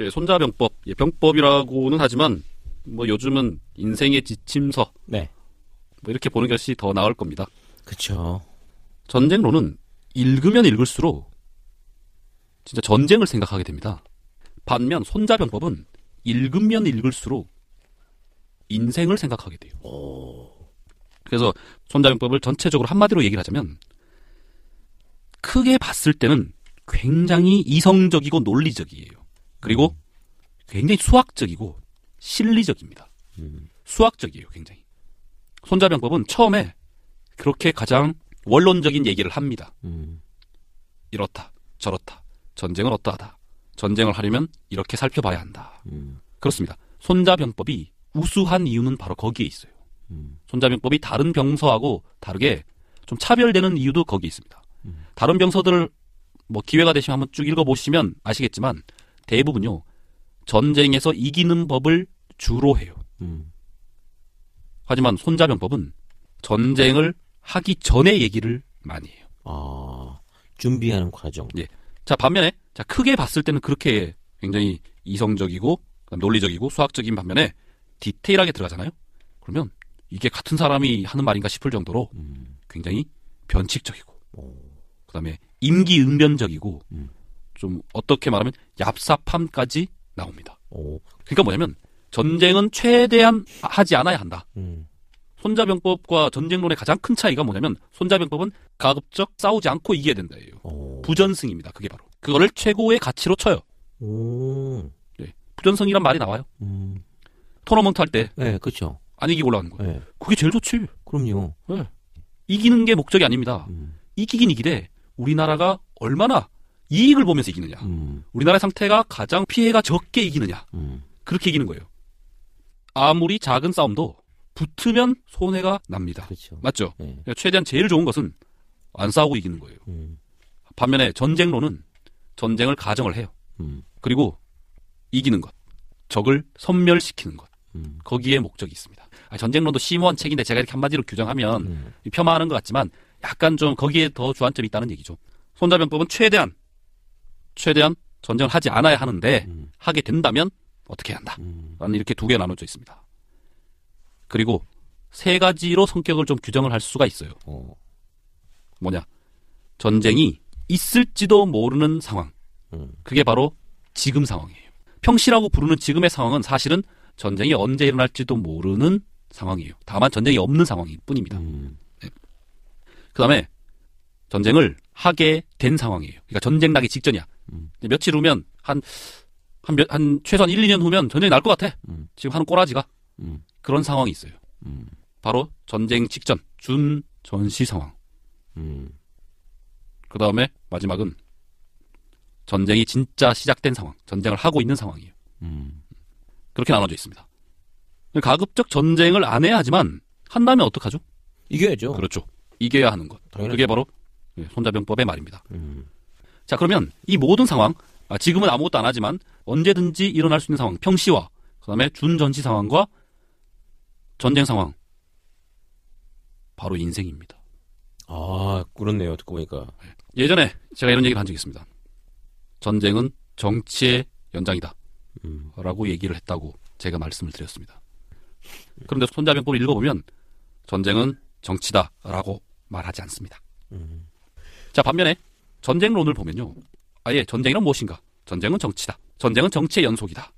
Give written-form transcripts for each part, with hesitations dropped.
예, 손자병법, 예, 병법이라고는 하지만 뭐 요즘은 인생의 지침서, 네, 뭐 이렇게 보는 것이 더 나을 겁니다. 그렇죠. 전쟁론은 읽으면 읽을수록 진짜 전쟁을 생각하게 됩니다. 반면 손자병법은 읽으면 읽을수록 인생을 생각하게 돼요. 그래서 손자병법을 전체적으로 한마디로 얘기를 하자면 크게 봤을 때는 굉장히 이성적이고 논리적이에요. 그리고 굉장히 수학적이고 실리적입니다. 수학적이에요, 굉장히. 손자병법은 처음에 그렇게 가장 원론적인 얘기를 합니다. 이렇다, 저렇다, 전쟁은 어떠하다. 전쟁을 하려면 이렇게 살펴봐야 한다. 그렇습니다. 손자병법이 우수한 이유는 바로 거기에 있어요. 손자병법이 다른 병서하고 다르게 좀 차별되는 이유도 거기에 있습니다. 다른 병서들을 뭐 기회가 되시면 한번 쭉 읽어보시면 아시겠지만 대부분요 전쟁에서 이기는 법을 주로 해요. 하지만 손자병법은 전쟁을 하기 전에 얘기를 많이 해요. 아, 준비하는 과정. 예. 자, 반면에 자 크게 봤을 때는 그렇게 굉장히 이성적이고 논리적이고 수학적인 반면에 디테일하게 들어가잖아요. 그러면 이게 같은 사람이 하는 말인가 싶을 정도로 굉장히 변칙적이고 그다음에 임기응변적이고 좀 어떻게 말하면 얍삽함까지 나옵니다. 그러니까 뭐냐면 전쟁은 최대한 하지 않아야 한다. 손자병법과 전쟁론의 가장 큰 차이가 뭐냐면 손자병법은 가급적 싸우지 않고 이겨야 된다예요. 부전승입니다. 그게 바로 그거를 최고의 가치로 쳐요. 네. 부전승이란 말이 나와요. 토너먼트 할 때 네, 그렇죠. 안 이기고 올라가는 거예요. 네. 그게 제일 좋지. 그럼요. 네. 이기는 게 목적이 아닙니다. 이기긴 이기되 우리나라가 얼마나 이익을 보면서 이기느냐. 우리나라의 상태가 가장 피해가 적게 이기느냐. 그렇게 이기는 거예요. 아무리 작은 싸움도 붙으면 손해가 납니다. 그렇죠. 맞죠? 네. 그러니까 최대한 제일 좋은 것은 안 싸우고 이기는 거예요. 반면에 전쟁론은 전쟁을 가정을 해요. 그리고 이기는 것, 적을 섬멸시키는 것. 거기에 목적이 있습니다. 전쟁론도 심오한 책인데 제가 이렇게 한마디로 규정하면 폄하하는 것 같지만 약간 좀 거기에 더 주안점이 있다는 얘기죠. 손자병법은 최대한 전쟁을 하지 않아야 하는데 하게 된다면 어떻게 해야 한다. 라는 이렇게 두 개 나눠져 있습니다. 그리고 세 가지로 성격을 좀 규정을 할 수가 있어요. 뭐냐? 전쟁이 있을지도 모르는 상황. 그게 바로 지금 상황이에요. 평시라고 부르는 지금의 상황은 사실은 전쟁이 언제 일어날지도 모르는 상황이에요. 다만 전쟁이 없는 상황일 뿐입니다. 네. 그 다음에 전쟁을 하게 된 상황이에요. 그러니까 전쟁 나기 직전이야. 며칠 후면 한 최소한 1, 2년 후면 전쟁이 날 것 같아. 지금 하는 꼬라지가. 그런 상황이 있어요. 바로 전쟁 직전, 준전시 상황. 그 다음에 마지막은 전쟁이 진짜 시작된 상황, 전쟁을 하고 있는 상황이에요. 그렇게 나눠져 있습니다. 가급적 전쟁을 안 해야 하지만 한다면 어떡하죠? 이겨야죠. 그렇죠. 이겨야 하는 것. 당연하죠. 그게 바로 손자병법의 말입니다. 자, 그러면 이 모든 상황, 지금은 아무것도 안 하지만 언제든지 일어날 수 있는 상황, 평시와 그 다음에 준전시 상황과 전쟁 상황, 바로 인생입니다. 아, 그렇네요. 듣고 보니까. 예전에 제가 이런 얘기를 한 적이 있습니다. 전쟁은 정치의 연장이다. 라고 얘기를 했다고 제가 말씀을 드렸습니다. 그런데 손자병법을 읽어보면 전쟁은 정치다 라고 말하지 않습니다. 자, 반면에 전쟁론을 보면요. 아예 전쟁이란 무엇인가? 전쟁은 정치다. 전쟁은 정치의 연속이다.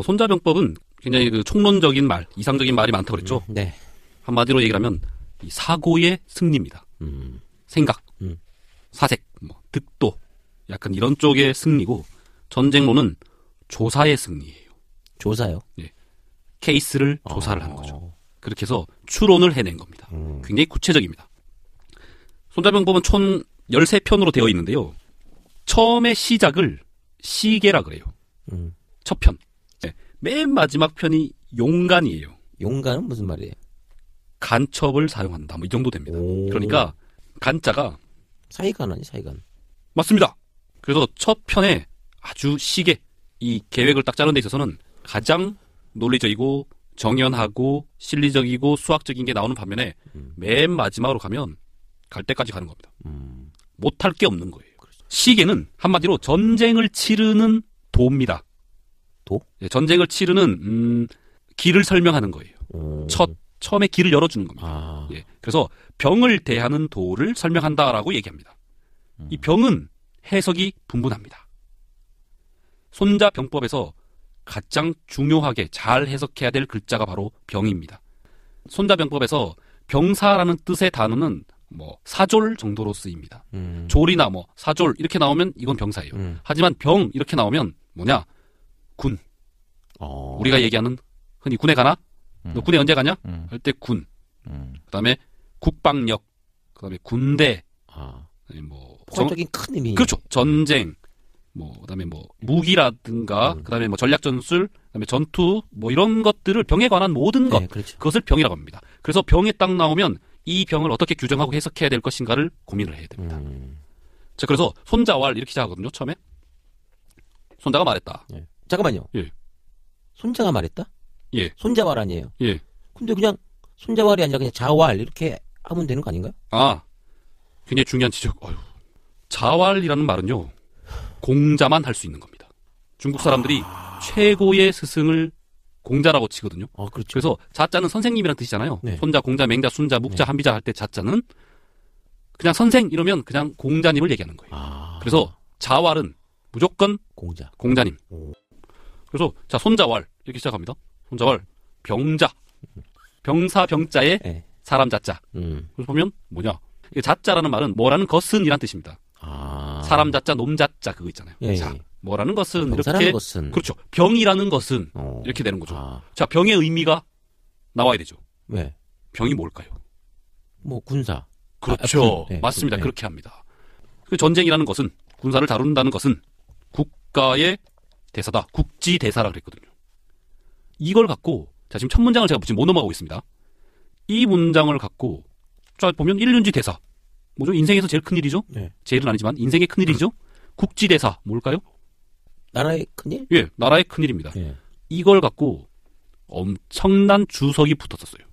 손자병법은 굉장히 그 총론적인 말, 이상적인 말이 많다고 그랬죠. 네. 한마디로 얘기를 하면 이 사고의 승리입니다. 생각, 사색, 득도, 약간 이런 쪽의 승리고 전쟁론은 조사의 승리예요. 조사요? 예. 케이스를 조사를 하는 거죠. 그렇게 해서 추론을 해낸 겁니다. 굉장히 구체적입니다. 손자병법은 총 13편으로 되어 있는데요. 처음에 시작을 시계라 그래요. 첫 편. 네. 맨 마지막 편이 용간이에요. 용간은 무슨 말이에요? 간첩을 사용한다. 이 정도 됩니다. 그러니까 간자가 사이간 아니 사이간. 맞습니다. 그래서 첫 편에 아주 시계, 이 계획을 딱 짜는 데 있어서는 가장 논리적이고 정연하고 실리적이고 수학적인 게 나오는 반면에 맨 마지막으로 가면 갈 때까지 가는 겁니다. 못할 게 없는 거예요. 시계는 한마디로 전쟁을 치르는 도입니다. 도? 예, 전쟁을 치르는 길을 설명하는 거예요. 처음에 길을 열어주는 겁니다. 아. 예, 그래서 병을 대하는 도를 설명한다라고 얘기합니다. 이 병은 해석이 분분합니다. 손자병법에서 가장 중요하게 잘 해석해야 될 글자가 바로 병입니다. 손자병법에서 병사라는 뜻의 단어는 뭐 사졸 정도로 쓰입니다. 졸이나 뭐 사졸 이렇게 나오면 이건 병사예요. 하지만 병 이렇게 나오면 뭐냐? 군. 우리가 얘기하는 흔히 군에 가나? 너 군에 언제 가냐? 할 때 군. 그다음에 국방력. 그다음에 군대. 뭐 포괄적인 큰 의미. 그렇죠. 전쟁. 뭐 그다음에 뭐 무기라든가 그다음에 뭐 전략 전술, 그다음에 전투 뭐 이런 것들을 병에 관한 모든 것. 네, 그렇죠. 그것을 병이라고 합니다. 그래서 병에 딱 나오면 이 병을 어떻게 규정하고 해석해야 될 것인가를 고민을 해야 됩니다. 자, 그래서 손자왈 이렇게 시작하거든요. 처음에 손자가 말했다. 예. 잠깐만요. 예. 손자가 말했다? 예. 손자왈 아니에요? 예. 근데 그냥 손자왈이 아니라 그냥 자왈 이렇게 하면 되는 거 아닌가요? 아, 굉장히 중요한 지적. 자왈이라는 말은요, 공자만 할 수 있는 겁니다. 중국 사람들이 최고의 스승을 공자라고 치거든요. 그렇죠. 그래서 자자는 선생님이라는 뜻이잖아요. 네. 손자, 공자, 맹자, 순자, 묵자, 한비자 할 때 자자는 그냥 선생 이러면 그냥 공자님을 얘기하는 거예요. 그래서 자왈은 무조건 공자님. 그래서 자, 손자왈 이렇게 시작합니다. 손자왈 병자, 병사 병자에 네. 사람 자자. 그래서 보면 뭐냐? 이 자자라는 말은 뭐라는 것은이란 뜻입니다. 사람 자자, 놈 자자 그거 있잖아요. 예, 자, 예. 뭐라는 것은 병사라는 이렇게 것은. 그렇죠. 병이라는 것은 이렇게 되는 거죠. 자, 병의 의미가 나와야 되죠. 왜? 병이 뭘까요? 뭐 군사. 그렇죠. 네, 맞습니다. 네. 그렇게 합니다. 그 전쟁이라는 것은, 군사를 다룬다는 것은 국가의 대사다. 국지대사라 그랬거든요. 이걸 갖고 자, 지금 첫 문장을 제가 지금 못 넘어가고 있습니다. 이 문장을 갖고 자, 보면 일륜지 대사. 뭐죠? 인생에서 제일 큰 일이죠? 네. 제일은 아니지만 인생의 큰 일이죠? 국지대사. 뭘까요? 나라의 큰일? 예, 나라의 큰 일입니다. 예. 이걸 갖고 엄청난 주석이 붙었었어요.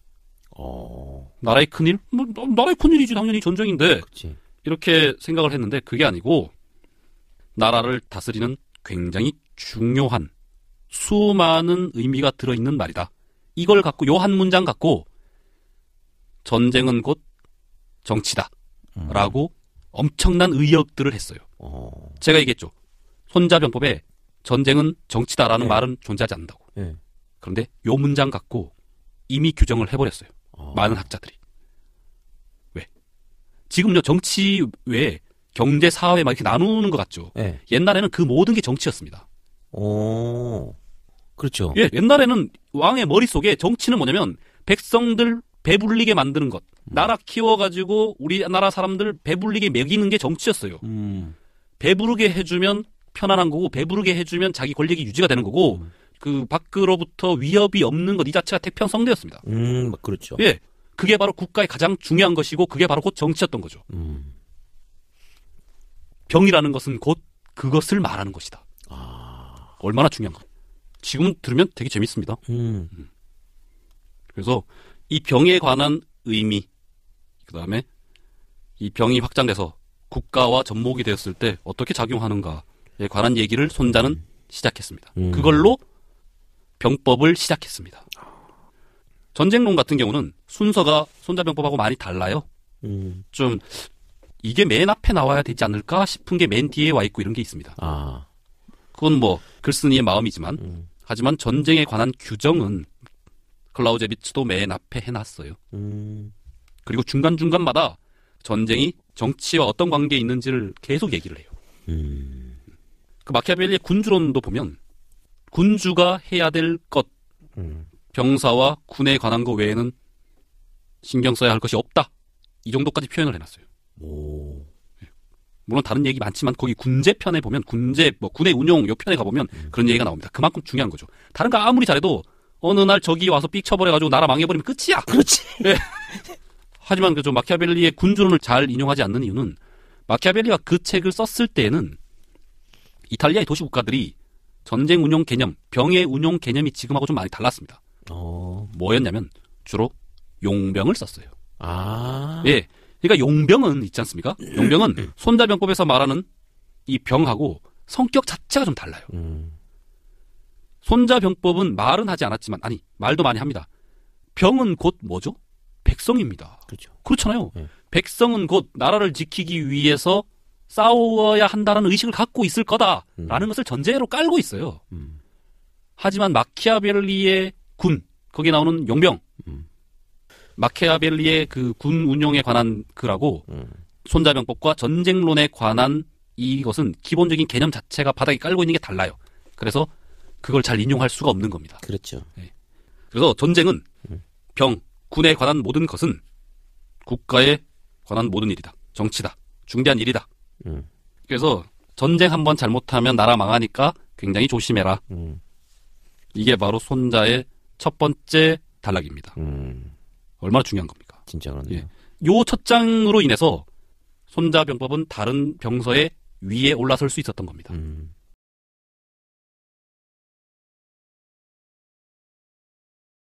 나라의 큰일? 뭐, 나라의 큰일이지, 당연히 전쟁인데. 그치. 이렇게 생각을 했는데, 그게 아니고, 나라를 다스리는 굉장히 중요한, 수많은 의미가 들어있는 말이다. 이걸 갖고, 요 한 문장 갖고, 전쟁은 곧 정치다. 라고 엄청난 의역들을 했어요. 제가 얘기했죠. 손자병법에 전쟁은 정치다라는 네. 말은 존재하지 않는다고. 네. 그런데 요 문장 갖고 이미 규정을 해버렸어요. 많은 학자들이. 왜? 지금요, 정치 외에 경제, 사회 막 이렇게 나누는 것 같죠. 네. 옛날에는 그 모든 게 정치였습니다. 그렇죠. 예, 옛날에는 왕의 머릿속에 정치는 뭐냐면 백성들 배불리게 만드는 것. 나라 키워가지고 우리나라 사람들 배불리게 먹이는 게 정치였어요. 배부르게 해주면 편안한 거고, 배부르게 해주면 자기 권력이 유지가 되는 거고, 그 밖으로부터 위협이 없는 것 이 자체가 태평성대였습니다. 그렇죠. 예, 그게 바로 국가의 가장 중요한 것이고, 그게 바로 곧 정치였던 거죠. 병이라는 것은 곧 그것을 말하는 것이다. 얼마나 중요한 것. 지금 들으면 되게 재밌습니다. 그래서 이 병에 관한 의미, 그 다음에 이 병이 확장돼서 국가와 접목이 되었을 때 어떻게 작용하는가에 관한 얘기를 손자는 시작했습니다. 그걸로 병법을 시작했습니다. 전쟁론 같은 경우는 순서가 손자병법하고 많이 달라요. 좀 이게 맨 앞에 나와야 되지 않을까 싶은 게 맨 뒤에 와 있고 이런 게 있습니다. 그건 뭐 글쓴이의 마음이지만 하지만 전쟁에 관한 규정은 클라우제비츠도 맨 앞에 해놨어요. 그리고 중간중간마다 전쟁이 정치와 어떤 관계에 있는지를 계속 얘기를 해요. 그 마키아벨리의 군주론도 보면 군주가 해야 될 것, 병사와 군에 관한 것 외에는 신경 써야 할 것이 없다. 이 정도까지 표현을 해놨어요. 물론 다른 얘기 많지만 거기 군제 편에 보면 군제, 뭐 군의 운용 요 편에 가보면 그런 얘기가 나옵니다. 그만큼 중요한 거죠. 다른 거 아무리 잘해도 어느 날 저기 와서 삑 쳐버려가지고 나라 망해버리면 끝이야. 그렇지. 네. 하지만 그저 마키아벨리의 군주론을 잘 인용하지 않는 이유는 마키아벨리가 그 책을 썼을 때에는 이탈리아의 도시 국가들이 전쟁 운용 개념, 병의 운용 개념이 지금하고 좀 많이 달랐습니다. 뭐였냐면 주로 용병을 썼어요. 예. 그러니까 용병은 있지 않습니까? 용병은 손자병법에서 말하는 이 병하고 성격 자체가 좀 달라요. 손자병법은 말은 하지 않았지만, 아니, 말도 많이 합니다. 병은 곧 뭐죠? 백성입니다. 그렇죠. 그렇잖아요. 백성은 곧 나라를 지키기 위해서 싸워야 한다는 의식을 갖고 있을 거다라는 것을 전제로 깔고 있어요. 하지만 마키아벨리의 군, 거기에 나오는 용병, 마키아벨리의 그 군 운용에 관한 글하고 손자병법과 전쟁론에 관한 이것은 기본적인 개념 자체가 바닥에 깔고 있는 게 달라요. 그래서 그걸 잘 인용할 수가 없는 겁니다. 그렇죠. 네. 그래서 전쟁은 병, 군에 관한 모든 것은 국가에 관한 모든 일이다. 정치다. 중대한 일이다. 그래서 전쟁 한번 잘못하면 나라 망하니까 굉장히 조심해라. 이게 바로 손자의 첫 번째 단락입니다. 얼마나 중요한 겁니까? 진짜 그렇네요. 예. 요 첫 장으로 인해서 손자병법은 다른 병서의 위에 올라설 수 있었던 겁니다.